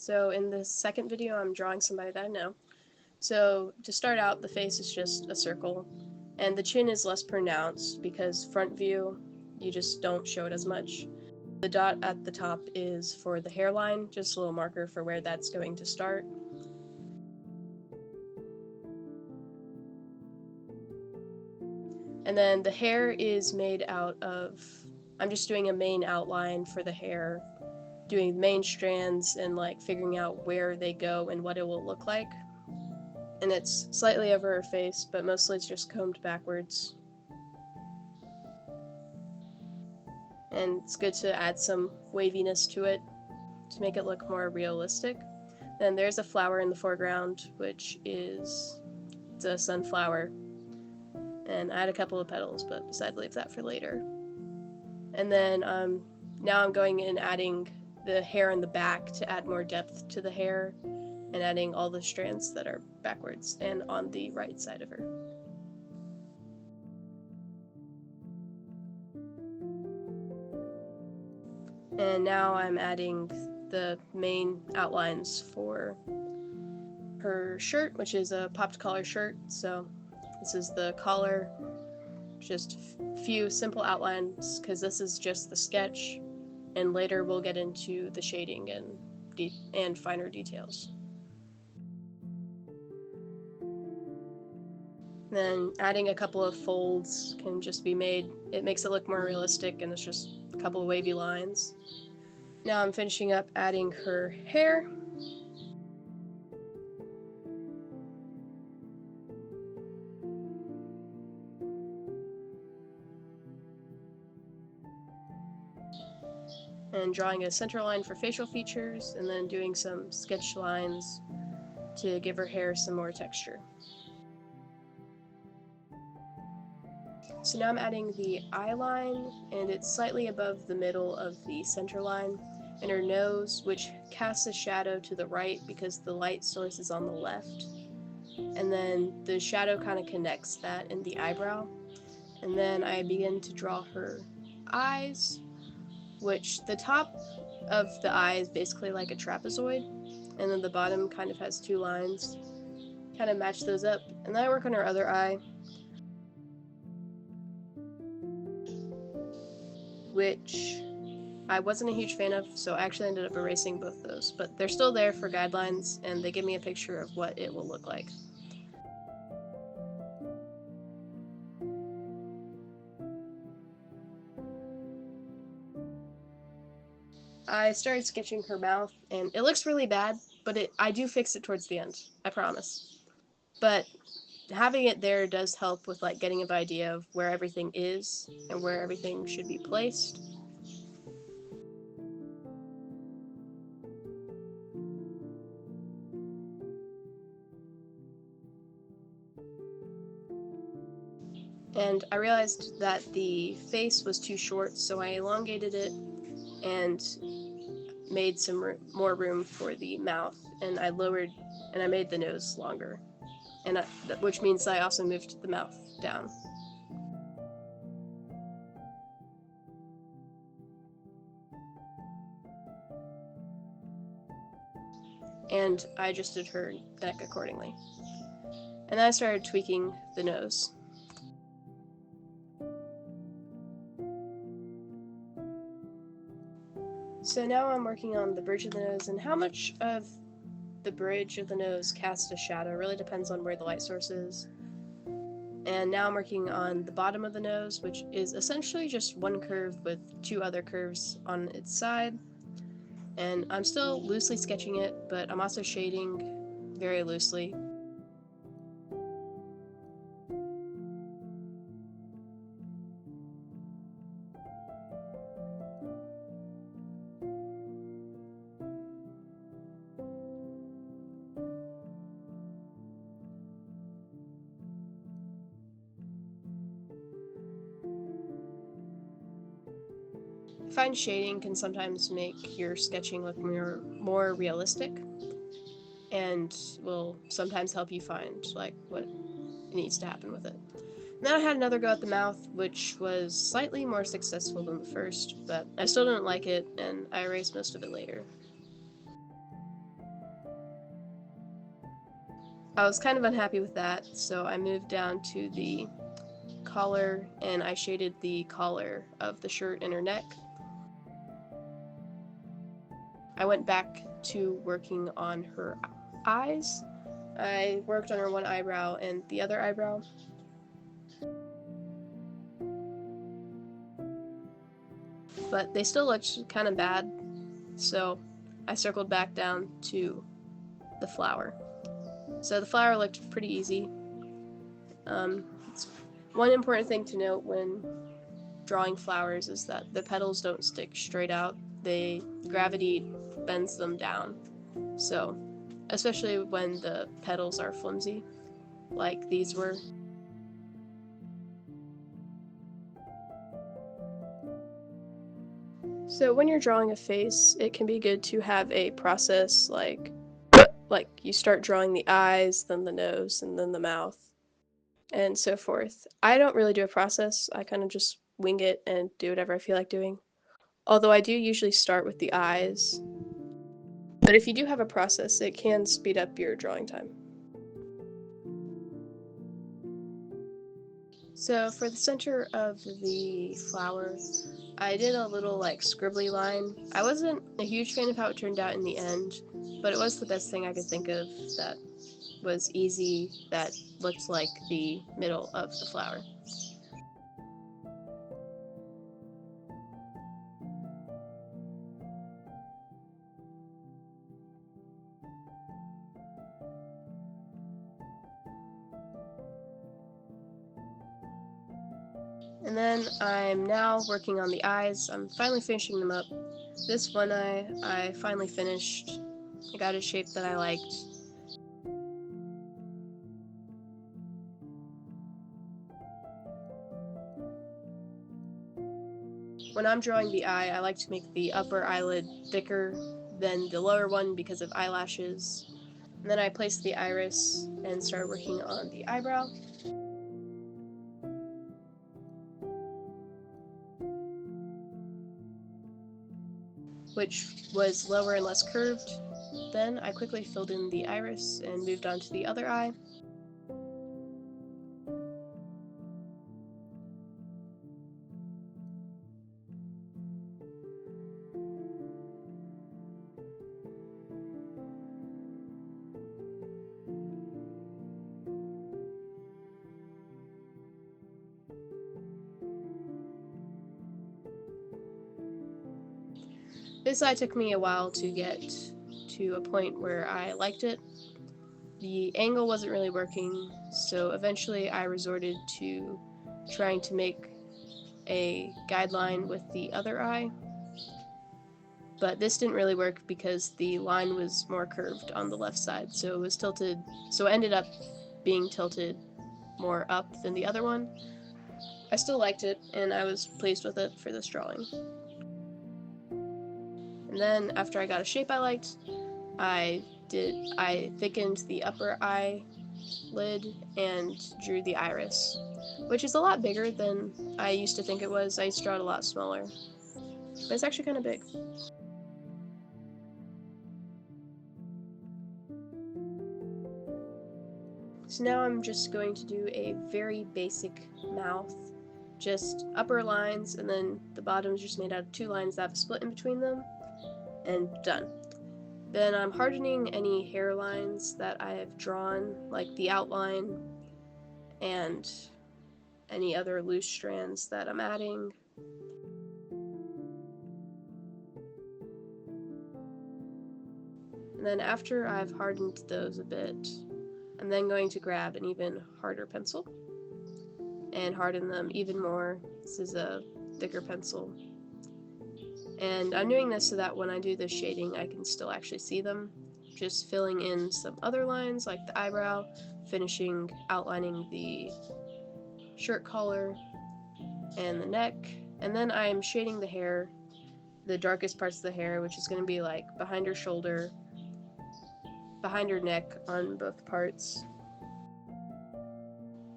So in this second video, I'm drawing somebody that I know. So to start out, the face is just a circle, and the chin is less pronounced because front view, you just don't show it as much. The dot at the top is for the hairline, just a little marker for where that's going to start. And then the hair is made out of, I'm just doing a main outline for the hair, doing main strands and like figuring out where they go and what it will look like. And it's slightly over her face, but mostly it's just combed backwards. And it's good to add some waviness to it to make it look more realistic. Then there's a flower in the foreground, which is a sunflower. And I had a couple of petals, but decided to leave that for later. And then now I'm going and adding the hair in the back to add more depth to the hair, and adding all the strands that are backwards and on the right side of her. And now I'm adding the main outlines for her shirt, which is a popped collar shirt. So this is the collar, just a few simple outlines because this is just the sketch, and later we'll get into the shading and finer details. Then adding a couple of folds can just be made, it makes it look more realistic, and it's just a couple of wavy lines. Now I'm finishing up adding her hair. And drawing a center line for facial features, and then doing some sketch lines to give her hair some more texture. So now I'm adding the eye line, and it's slightly above the middle of the center line, and her nose, which casts a shadow to the right because the light source is on the left. And then the shadow kind of connects that in the eyebrow. And then I begin to draw her eyes, which the top of the eye is basically like a trapezoid, and then the bottom kind of has two lines. Kind of match those up, and then I work on her other eye, which I wasn't a huge fan of, so I actually ended up erasing both those, but they're still there for guidelines, and they give me a picture of what it will look like. I started sketching her mouth, and it looks really bad, but I do fix it towards the end, I promise. But having it there does help with like getting an idea of where everything is and where everything should be placed. And I realized that the face was too short, so I elongated it and made some more room for the mouth, and I made the nose longer, and which means I also moved the mouth down. And I adjusted her neck accordingly. And then I started tweaking the nose. So now I'm working on the bridge of the nose, and how much of the bridge of the nose casts a shadow really depends on where the light source is. And now I'm working on the bottom of the nose, which is essentially just one curve with two other curves on its side. And I'm still loosely sketching it, but I'm also shading very loosely. Fine shading can sometimes make your sketching look more realistic, and will sometimes help you find like what needs to happen with it. And then I had another go at the mouth, which was slightly more successful than the first, but I still didn't like it, and I erased most of it later. I was kind of unhappy with that, so I moved down to the collar and I shaded the collar of the shirt and her neck. I went back to working on her eyes. I worked on her one eyebrow and the other eyebrow. But they still looked kind of bad, so I circled back down to the flower. So the flower looked pretty easy. One important thing to note when drawing flowers is that the petals don't stick straight out. Gravity bends them down. So, especially when the petals are flimsy, like these were. So when you're drawing a face, it can be good to have a process like you start drawing the eyes, then the nose, and then the mouth, and so forth. I don't really do a process. I kind of just wing it and do whatever I feel like doing. Although I do usually start with the eyes. But if you do have a process, it can speed up your drawing time. So for the center of the flower, I did a little like scribbly line. I wasn't a huge fan of how it turned out in the end, but it was the best thing I could think of that was easy, that looked like the middle of the flower. And then I'm now working on the eyes. I'm finally finishing them up. This one eye I finally finished. I got a shape that I liked. When I'm drawing the eye, I like to make the upper eyelid thicker than the lower one because of eyelashes. And then I placed the iris and started working on the eyebrow. Which was lower and less curved. Then I quickly filled in the iris and moved on to the other eye. This eye took me a while to get to a point where I liked it. The angle wasn't really working, so eventually I resorted to trying to make a guideline with the other eye. But this didn't really work because the line was more curved on the left side, so it was tilted, so it ended up being tilted more up than the other one. I still liked it, and I was pleased with it for this drawing. And then after I got a shape I liked, I thickened the upper eyelid and drew the iris, which is a lot bigger than I used to think it was. I used to draw it a lot smaller, but it's actually kind of big. So now I'm just going to do a very basic mouth, just upper lines, and then the bottom is just made out of two lines that have a split in between them, and done. Then I'm hardening any hairlines that I have drawn, like the outline and any other loose strands that I'm adding. And then after I've hardened those a bit, I'm then going to grab an even harder pencil and harden them even more. This is a thicker pencil. And I'm doing this so that when I do the shading, I can still actually see them. Just filling in some other lines like the eyebrow, finishing outlining the shirt collar and the neck. And then I'm shading the hair, the darkest parts of the hair, which is going to be like behind her shoulder, behind her neck on both parts.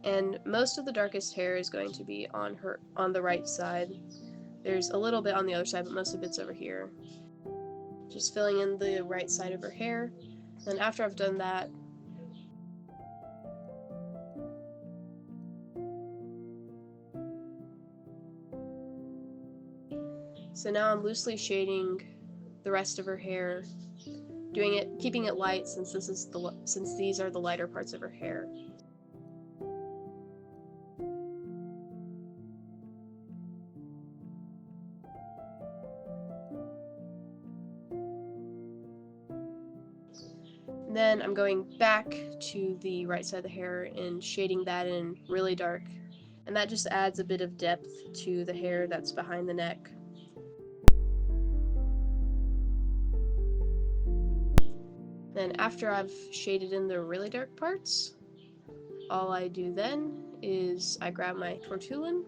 And most of the darkest hair is going to be on the right side. There's a little bit on the other side, but most of it's over here. Just filling in the right side of her hair. Then after I've done that, So now I'm loosely shading the rest of her hair, keeping it light since these are the lighter parts of her hair. Then I'm going back to the right side of the hair and shading that in really dark, and that just adds a bit of depth to the hair that's behind the neck. Then after I've shaded in the really dark parts, all I do then is I grab my tortillon,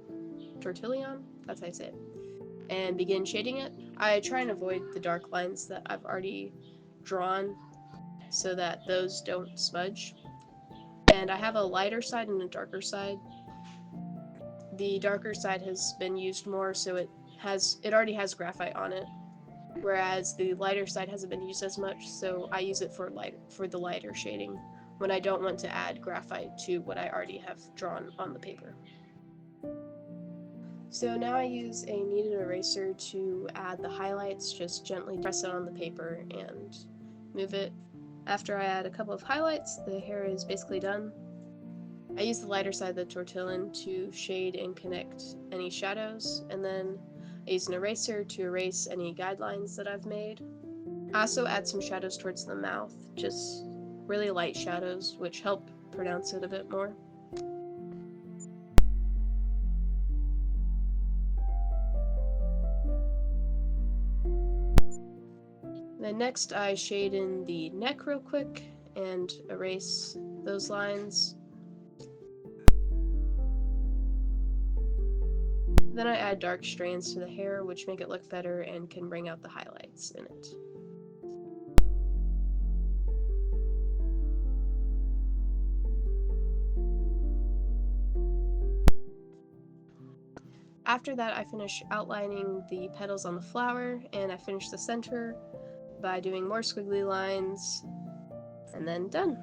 that's how I say it, and begin shading it. I try and avoid the dark lines that I've already drawn so that those don't smudge. And I have a lighter side and a darker side. The darker side has been used more, so it already has graphite on it, whereas the lighter side hasn't been used as much, so I use it for the lighter shading when I don't want to add graphite to what I already have drawn on the paper. So now I use a kneaded eraser to add the highlights, just gently press it on the paper and move it. After I add a couple of highlights, the hair is basically done. I use the lighter side of the tortillon to shade and connect any shadows, and then I use an eraser to erase any guidelines that I've made. I also add some shadows towards the mouth, just really light shadows, which help pronounce it a bit more. Then next I shade in the neck real quick and erase those lines. Then I add dark strands to the hair, which make it look better and can bring out the highlights in it. After that, I finish outlining the petals on the flower, and I finish the center by doing more squiggly lines, and then done.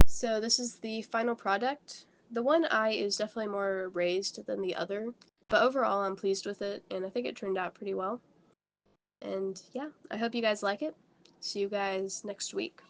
So this is the final product. The one eye is definitely more raised than the other, but overall I'm pleased with it, and I think it turned out pretty well. And yeah, I hope you guys like it. See you guys next week.